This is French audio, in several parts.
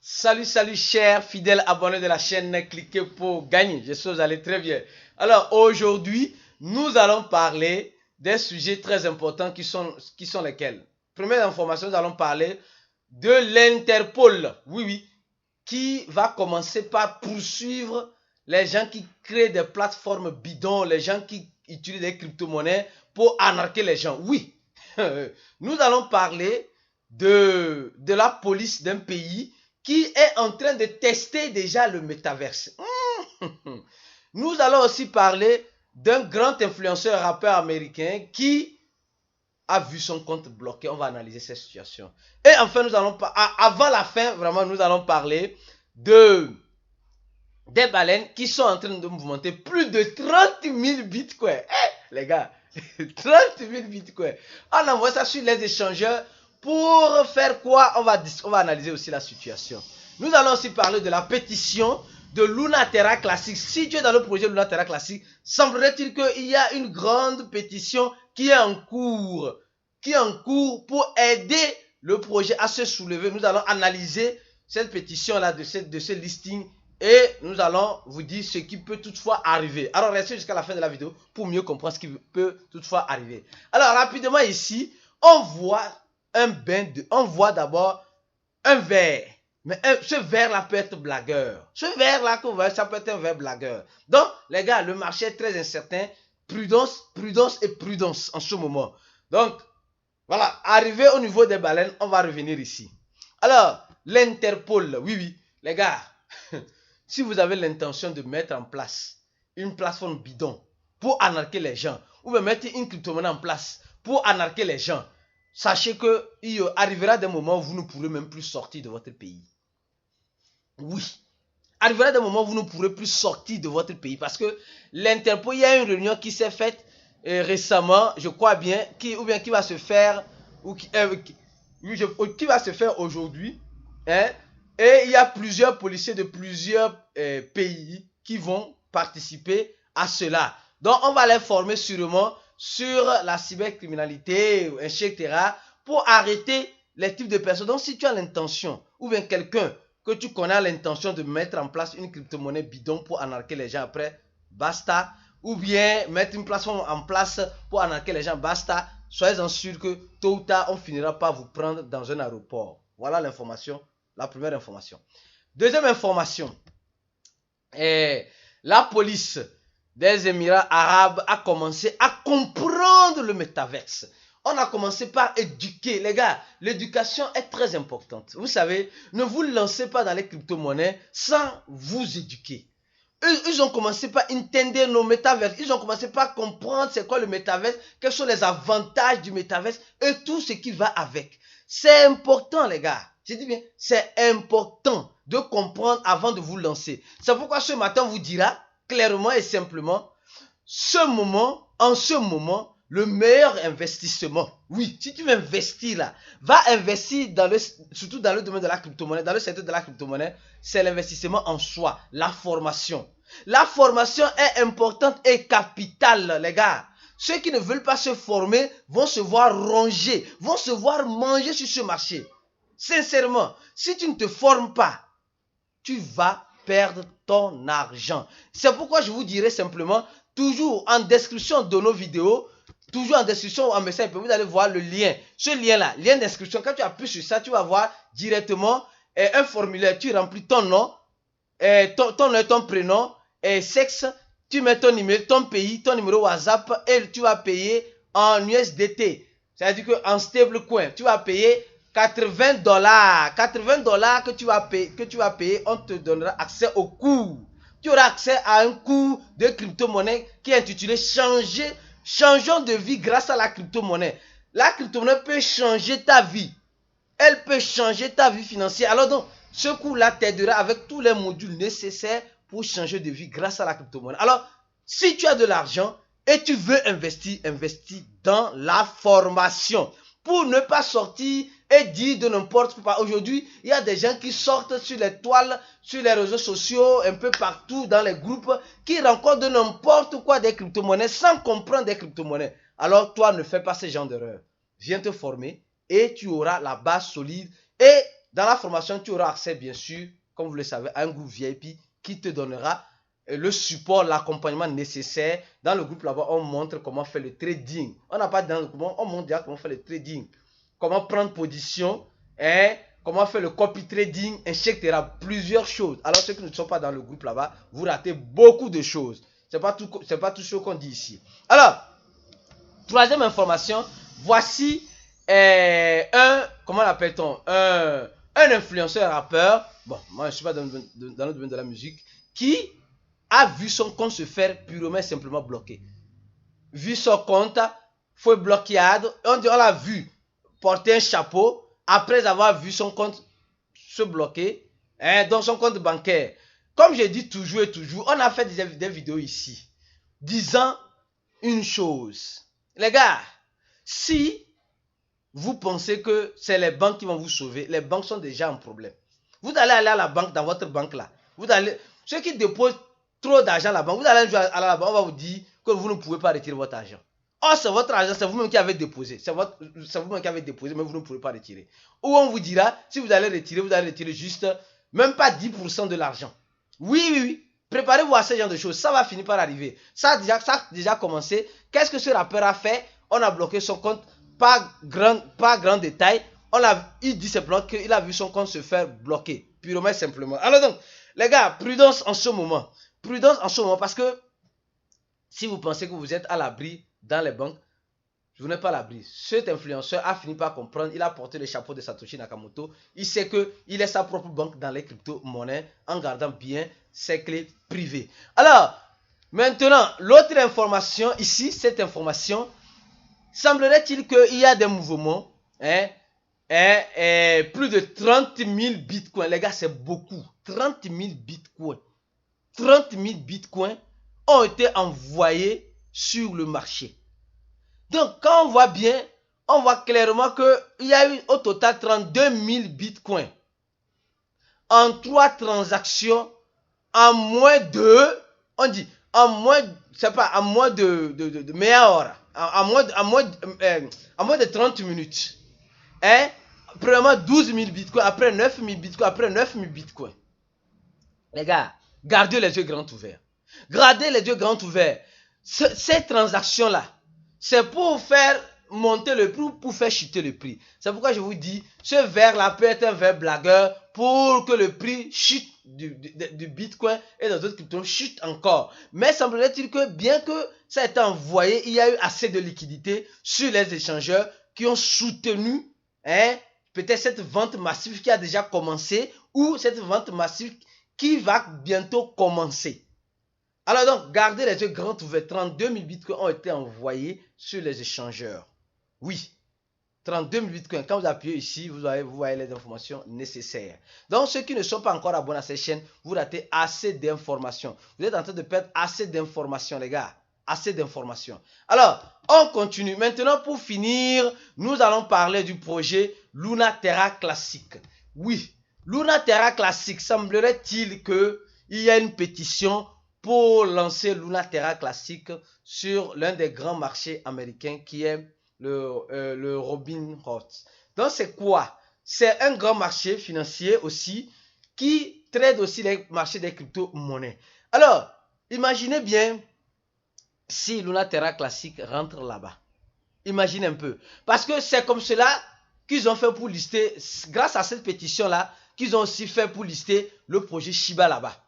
Salut, salut, chers fidèles abonnés de la chaîne, cliquez pour gagner. J'espère que vous allez très bien. Alors, aujourd'hui, nous allons parler des sujets très importants qui sont lesquels? Première information, nous allons parler de l'Interpol. Oui, oui. Qui va commencer par poursuivre les gens qui créent des plateformes bidons, les gens qui utilisent des crypto-monnaies pour arnaquer les gens. Oui. Nous allons parler de la police d'un pays qui est en train de tester déjà le métaverse. Nous allons aussi parler d'un grand influenceur rappeur américain qui a vu son compte bloqué. On va analyser cette situation. Et enfin, nous allons avant la fin, vraiment, nous allons parler des baleines qui sont en train de mouvementer plus de 30 000 bitcoins. Les gars, 30 000 bitcoins. On envoie ça sur les échangeurs. Pour faire quoi? On va analyser aussi la situation. Nous allons aussi parler de la pétition de Lunaterra Classic. Si tu es dans le projet Lunaterra Classic, semblerait-il qu'il y a une grande pétition qui est en cours. Pour aider le projet à se soulever. Nous allons analyser cette pétition-là de ce listing. Et nous allons vous dire ce qui peut toutefois arriver. Alors restez jusqu'à la fin de la vidéo pour mieux comprendre ce qui peut toutefois arriver. Alors rapidement ici, on voit d'abord un verre. Mais ce verre-là peut être blagueur. Ce verre-là que vous voyez, ça peut être un verre blagueur. Donc, les gars, le marché est très incertain. Prudence, prudence et prudence en ce moment. Donc, voilà. Arrivé au niveau des baleines, on va revenir ici. Alors, l'Interpol. Oui, oui. Les gars, si vous avez l'intention de mettre en place une plateforme bidon pour arnaquer les gens, ou de mettre une crypto-monnaie en place pour arnaquer les gens, sachez qu'il arrivera des moments où vous ne pourrez même plus sortir de votre pays. Oui. Arrivera des moments où vous ne pourrez plus sortir de votre pays. Parce que l'Interpol, il y a une réunion qui s'est faite récemment, je crois bien, qui va se faire, qui va se faire aujourd'hui. Hein, et il y a plusieurs policiers de plusieurs pays qui vont participer à cela. Donc, on va les former sûrement sur la cybercriminalité, etc. pour arrêter les types de personnes. Donc, si tu as l'intention, ou bien quelqu'un que tu connais l'intention de mettre en place une crypto-monnaie bidon pour arnaquer les gens après, basta. Ou bien mettre une plateforme en place pour arnaquer les gens, basta. Soyez-en sûrs que tôt ou tard, on finira par vous prendre dans un aéroport. Voilà l'information, la première information. Deuxième information, la police des Émirats arabes a commencé à comprendre le métaverse. On a commencé par éduquer. Les gars, l'éducation est très importante. Vous savez, ne vous lancez pas dans les crypto-monnaies sans vous éduquer. Ils ont commencé par entendre nos métaverses. Ils ont commencé par comprendre c'est quoi le métaverse, quels sont les avantages du métaverse et tout ce qui va avec. C'est important, les gars. Je dis bien, c'est important de comprendre avant de vous lancer. C'est pourquoi ce matin, on vous dira clairement et simplement, en ce moment, le meilleur investissement, oui, si tu veux investir là, va investir surtout dans le domaine de la crypto-monnaie, dans le secteur de la crypto-monnaie, c'est l'investissement en soi, la formation. La formation est importante et capitale, les gars. Ceux qui ne veulent pas se former vont se voir ronger, vont se voir manger sur ce marché. Sincèrement, si tu ne te formes pas, tu vas perdre ton argent. C'est pourquoi je vous dirai simplement, toujours en description de nos vidéos, toujours en description ou en message, vous allez voir le lien. Ce lien-là, lien d'inscription, quand tu appuies sur ça, tu vas voir directement un formulaire. Tu remplis ton nom, ton nom et ton prénom, sexe, tu mets ton email, ton pays, ton numéro WhatsApp et tu vas payer en USDT. C'est-à-dire qu'en stablecoin, tu vas payer $80. $80 que tu vas payer, on te donnera accès au cours. Tu auras accès à un cours de crypto-monnaie qui est intitulé Changeons de vie grâce à la crypto-monnaie. La crypto-monnaie peut changer ta vie. Elle peut changer ta vie financière. Alors donc, ce cours-là t'aidera avec tous les modules nécessaires pour changer de vie grâce à la crypto-monnaie. Alors, si tu as de l'argent et tu veux investir, investis dans la formation. Pour ne pas sortir et dire de n'importe quoi. Aujourd'hui, il y a des gens qui sortent sur les toiles, sur les réseaux sociaux, un peu partout dans les groupes, qui rencontrent de n'importe quoi des crypto-monnaies sans comprendre des crypto-monnaies. Alors, toi, ne fais pas ce genre d'erreur. Viens te former et tu auras la base solide et Dans la formation, tu auras accès, bien sûr, comme vous le savez, à un groupe VIP qui te donnera le support, l'accompagnement nécessaire. Dans le groupe là-bas, on montre comment faire le trading. On n'a pas dans le groupe, on montre déjà comment faire le trading. Comment prendre position, hein, comment faire le copy trading, etc. Plusieurs choses. Alors ceux qui ne sont pas dans le groupe là-bas, vous ratez beaucoup de choses. C'est pas tout ce qu'on dit ici. Alors, troisième information, voici comment l'appelle-t-on, un influenceur rappeur, bon, moi je ne suis pas dans le domaine de la musique, qui a vu son compte se faire purement et simplement bloquer. Vu son compte, foi bloqueado, on l'a vu porter un chapeau après avoir vu son compte se bloquer, hein, dans son compte bancaire. Comme je dis toujours et toujours, on a fait des vidéos ici disant une chose. Les gars, si vous pensez que c'est les banques qui vont vous sauver, les banques sont déjà en problème. Vous allez aller à la banque, dans votre banque là. Ceux qui déposent trop d'argent à la banque, vous allez à la banque, on va vous dire que vous ne pouvez pas retirer votre argent. Or, c'est votre argent, c'est vous-même qui avez déposé. C'est vous-même qui avez déposé, mais vous ne pouvez pas retirer. Ou on vous dira, si vous allez retirer juste, même pas 10% de l'argent. Oui. Préparez-vous à ce genre de choses. Ça va finir par arriver. Ça a déjà commencé. Qu'est-ce que ce rappeur a fait? On a bloqué son compte. Pas grand détail. Il dit simplement qu'il a vu son compte se faire bloquer. Purement et simplement. Alors donc, les gars, prudence en ce moment. Prudence en ce moment parce que si vous pensez que vous êtes à l'abri dans les banques, vous n'êtes pas à l'abri. Cet influenceur a fini par comprendre. Il a porté le chapeau de Satoshi Nakamoto. Il sait qu'il est sa propre banque dans les crypto-monnaies en gardant bien ses clés privées. Alors, maintenant, l'autre information ici, cette information, semblerait-il qu'il y a des mouvements, plus de 30 000 bitcoins. Les gars, c'est beaucoup. 30 000 bitcoins. 30 000 bitcoins ont été envoyés sur le marché. Donc, quand on voit bien, on voit clairement qu'il y a eu au total 32 000 bitcoins en 3 transactions en moins de, on dit, en moins de meilleure heure, en moins de 30 minutes. Hein? Premièrement, 12 000 bitcoins, après 9 000 bitcoins, après 9 000 bitcoins. Les gars, gardez les yeux grands ouverts. Gardez les yeux grands ouverts. Ces transactions-là, c'est pour faire monter le prix, pour faire chuter le prix. C'est pourquoi je vous dis, ce verre-là peut être un verre blagueur pour que le prix chute du Bitcoin et des autres cryptos chute encore. Mais semblerait-il que bien que ça a été envoyé, il y a eu assez de liquidités sur les échangeurs qui ont soutenu peut-être cette vente massive qui a déjà commencé ou cette vente massive qui va bientôt commencer. Alors donc, gardez les yeux grands ouverts. 32 000 bitcoins ont été envoyés sur les échangeurs. Oui, 32 000 bitcoins. Quand vous appuyez ici, vous voyez les informations nécessaires. Donc, ceux qui ne sont pas encore abonnés à cette chaîne, vous ratez assez d'informations. Vous êtes en train de perdre assez d'informations, les gars. Assez d'informations. Alors, on continue. Maintenant, pour finir, nous allons parler du projet Luna Terra Classic. Oui, Luna Terra Classic, semblerait-il qu'il y a une pétition pour lancer Luna Terra Classic sur l'un des grands marchés américains qui est le Robinhood. Donc c'est quoi? C'est un grand marché financier aussi qui traite aussi les marchés des crypto-monnaies. Alors, imaginez bien si Luna Terra Classic rentre là-bas. Imaginez un peu. Parce que c'est comme cela qu'ils ont fait pour lister, grâce à cette pétition-là, qu'ils ont aussi fait pour lister le projet Shiba là-bas.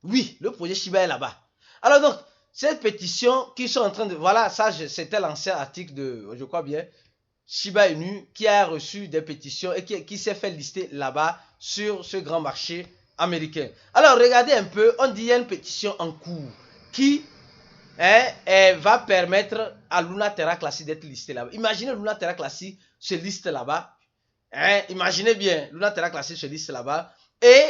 Oui, le projet Shiba est là-bas. Alors donc, cette pétition qui sont en train de... Voilà, ça c'était l'ancien article de, je crois bien, Shiba Inu, qui a reçu des pétitions et qui s'est fait lister là-bas sur ce grand marché américain. Alors, regardez un peu, on dit qu'il y a une pétition en cours qui va permettre à Luna Terra Classic d'être listé là-bas. Imaginez Luna Terra Classic se liste là-bas. Imaginez bien, Luna Terra Classic se liste là-bas. Et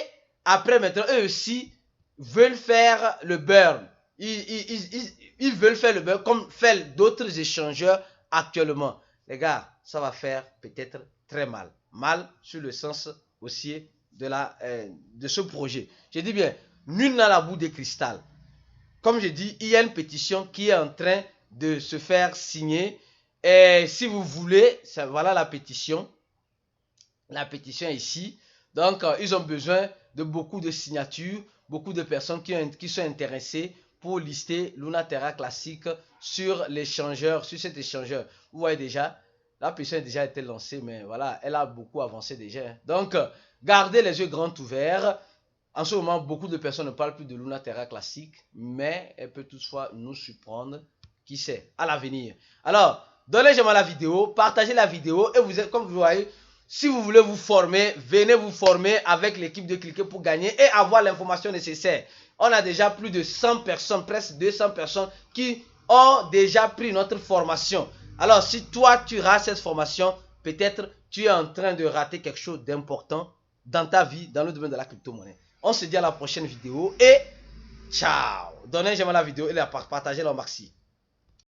après, maintenant, eux aussi veulent faire le burn. Ils veulent faire le burn comme font d'autres échangeurs actuellement. Les gars, ça va faire peut-être très mal. Mal sur le sens aussi de ce projet. Je dis bien, nul n'a la boule de cristal. Comme je dis, il y a une pétition qui est en train de se faire signer. Et si vous voulez, voilà la pétition. La pétition est ici. Donc, ils ont besoin de beaucoup de signatures, beaucoup de personnes qui sont intéressées pour lister Luna Terra classique sur l'échangeur, sur cet échangeur. Vous voyez déjà, la personne a déjà été lancée, mais voilà, elle a beaucoup avancé déjà. Donc, gardez les yeux grands ouverts. En ce moment, beaucoup de personnes ne parlent plus de Luna Terra classique, mais elle peut toutefois nous surprendre. Qui sait, à l'avenir. Alors, donnez j'aime à la vidéo, partagez la vidéo et vous êtes, comme vous voyez, si vous voulez vous former, venez vous former avec l'équipe de Cliquer pour gagner et avoir l'information nécessaire. On a déjà plus de 100 personnes, presque 200 personnes qui ont déjà pris notre formation. Alors, si toi, tu rates cette formation, peut-être tu es en train de rater quelque chose d'important dans ta vie, dans le domaine de la crypto-monnaie. On se dit à la prochaine vidéo et ciao. Donnez j'aime à la vidéo et partagez-la au maxi.